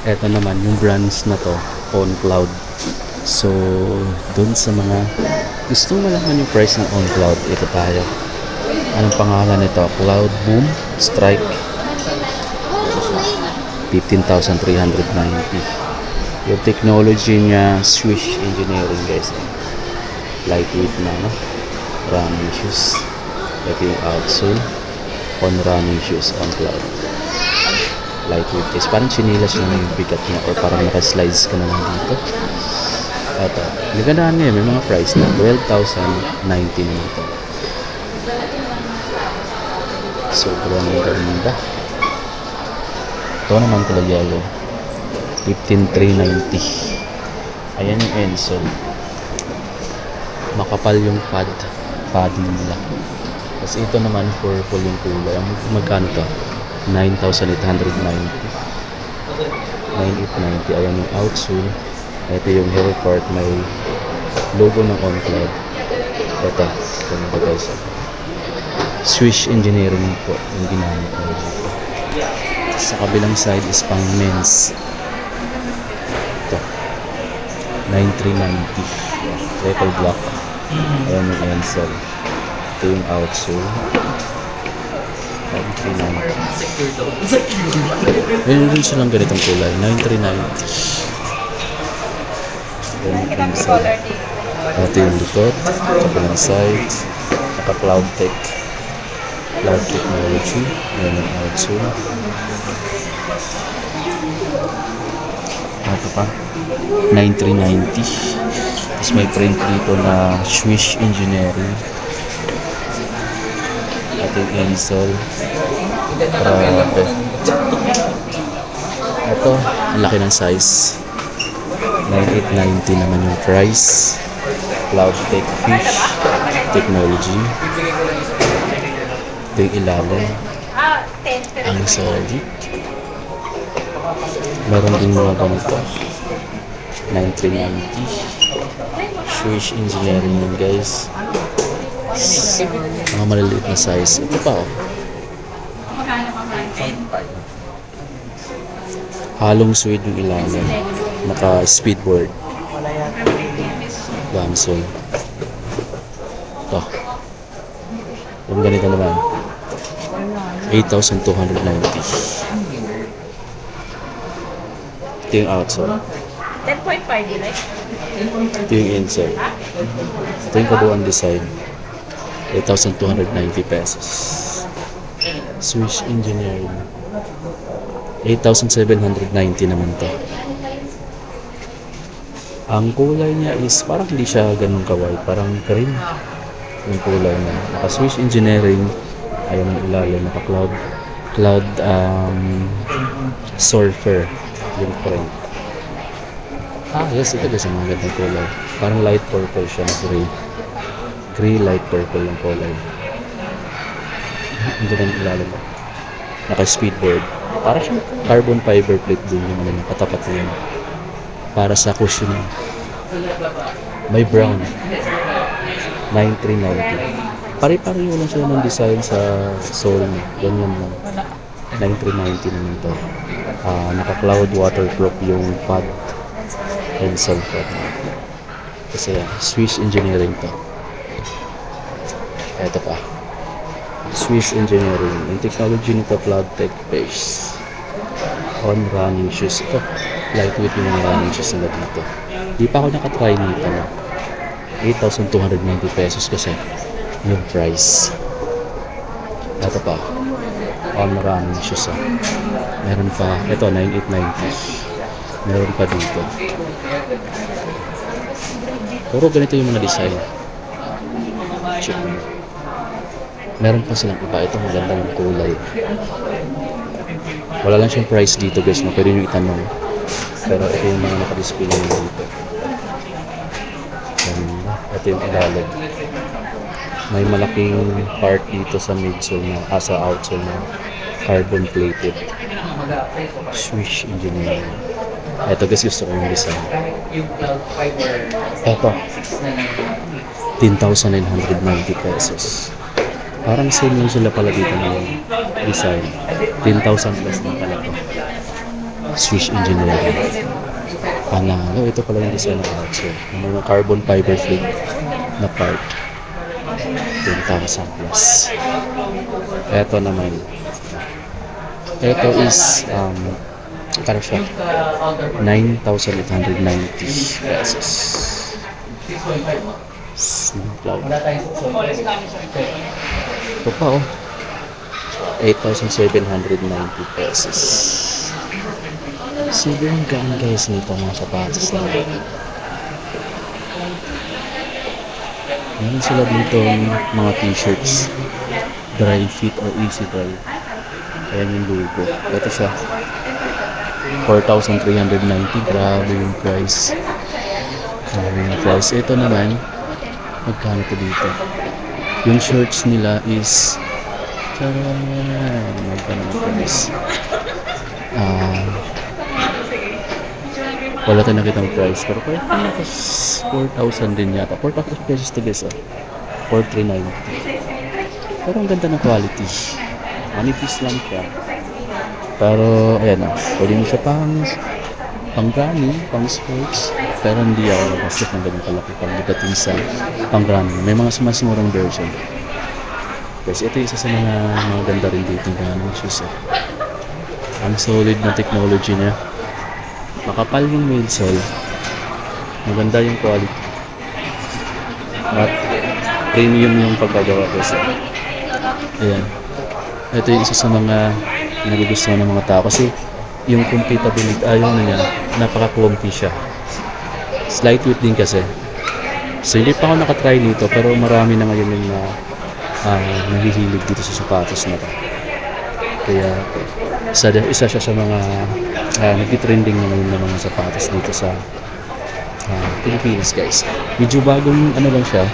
Eto naman yung brands na to, On Cloud. So, dun sa mga gustong malaman yung price ng On Cloud, ito tayo. Anong pangalan nito? Cloud Boom Strike. 15,390. Yung technology niya, Swiss Engineering guys. Lightweight na, no? Running shoes. Ito yung outsole. On running shoes, On Cloud. Lightweight guys. Parang chinilas lang yung bigat niya or parang naka-slides ka na lang dito. Ito. Nagandaan niya, may mga price na 12,090 naman ito. Sobrang ganda. Ito naman talaga yellow. 15,390. Ayan yung Ensol. Makapal yung padding nila. Tapos ito naman purple yung kulay. Magkano to? 9,890. 9,890. Ayan yung outsole. Ito yung heel part. May logo ng On Cloud. Ito. Ito ba guys? Swiss Engineering po yung ginamit ko dito. Sa kabilang side is pang men's. Ito. 9,390. Triple block. Ayan yung Ensol. Ito yung outsole. 9,390. Meron din silang ganitong kulay. 9,390. Ayan yung Ensol. Ito yung likod. Kabilang side. Naka-cloud tech. Cloud technology. Ayan yung outsole. Ito pa. 9,390. Tapos may print dito na Swiss Engineering. At yung Ensol. Grabe. Ito, ang laki ng size. 9,890 naman yung price. Cloud Tech Fish Technology. Ito yung ilalim. Ang solid. Meron din mga ganito. 9,390. Swiss Engineering yun guys. Mga maliliit na size. Ito pa oh. Halong suede yung ilalim. Naka speedboard. Damsol. Ito. Yung ganito naman. 8,290. Ito yung outsole. 10.5 yun eh. Ito yung insole. Ito yung kabuuan design. 8,290 pesos. Swiss Engineering. 8,790 naman to. Ang kulay niya is parang hindi siya ganun ka-white. Parang green yung kulay niya. Naka Swiss Engineering. Ayan ang ilalim. Naka cloud surfer yung print. Yes, ito kasi mga gandang kulay. Parang light purple siya na gray. Gray light purple yung kulay. Ang gandang ilalim. Naka speedboard. Para siyang carbon fiber plate din yung ano, katapat yun. Para sa cushioning. May brown. 9,390. Pari-pariho lang sila ng design sa sole niya. Ganyan lang. 9,390 naman to. Naka-cloud waterproof yung pad and sulfur. Kasi Swiss Engineering to. Ito pa. Swiss Engineering. Yung technology nito, Cloud Tech Base. On running shoes. Ito. Lightweight yung mga running shoes nila dito. Di pa ako nakatry nito. 8,290 pesos kasi yung price. Ito pa. On running shoes. Meron pa. Ito, 9,890. Meron pa dito. Puro ganito yung mga design. Check mo. Meron pa silang iba. Ito maganda yung kulay. Wala lang siyang price dito guys. No? Pwede nyo itanong. Pero ito yung mga nakadisplay nyo dito. Ito yung ilalim. May malaking part dito sa midsole na, sa outsole na carbon plated. Swiss Engineering. Ito guys, gusto ko yung design. Ito 10,990 pesos. Parang same yung sila pala dito ng design. 10,000 plus na pala ito. Swiss Engineering. Panalo. Ito pala yung design ng outsole. Yung mga carbon fiber flake na part. 10,000 plus. Ito naman. Ito is kano siya? 9,890 pesos. Snow cloud. Ito pa oh. 8,790 pesos. Sobrang gaan guys nito mga sapatos na. Meron sila dito mga t-shirts. Dry fit or easy dry. Ayan yung logo. Ito siya. 4,390. Grabe yung price. Grabe yung price. Ito naman, magkano to dito? Yung shorts nila is magkano yung price? Wala tayong nakitang price. Pero parang 4,000 din yata. 4,000 pesos to guys. 4,390. Pero ang ganda ng quality. Manipis lang siya. Pero ayan na. Pwede mo siya pang running, pang sports. Pero hindi ako nabastos ng ganun kalaki pagdating sa pang running. May mga mas murang version. Kasi ito isa sa mga ganda rin dito ng shoes. Ang solid na technology niya. Makapal yung midsole. Maganda yung quality. At premium yung pagkagawa kasi. Ayan. Ito yung isa sa mga nagugustuhan ng mga tao kasi yung compatibility, ayaw na niya, napaka-comfy siya. Slight weight din kasi. So hindi pa ako nakatry nito pero marami na ngayon yung nahihilig dito sa sapatos na to. Kaya isa siya sa mga nag-trending na ngayon ng mga sapatos dito sa Pilipinas guys. Medyo bagong lang siya,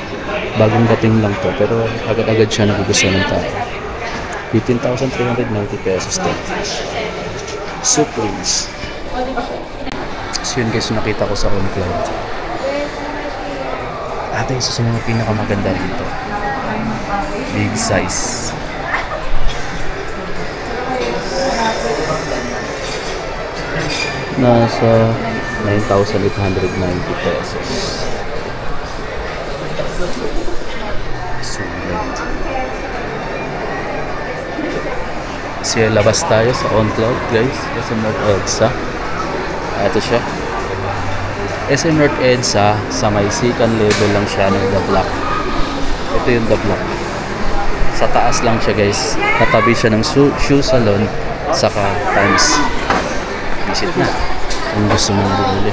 bagong dating lang to pero agad-agad siya nagugustuhan ng tao. 15,390 pesos to. Supremes. So yun guys, nakita ko sa OnCloud. Ito isa sa mga pinakamaganda dito. Big size. Nasa 9,890 pesos. Sulit. So labas tayo sa OnCloud guys. SM North EDSA. Ito siya. SM North EDSA. Sa may second level lang siya ng The Block. Ito yung The Block. Sa taas lang siya guys. Katabi siya ng shoe salon. Saka Times. Visit na kung gusto mong bumili.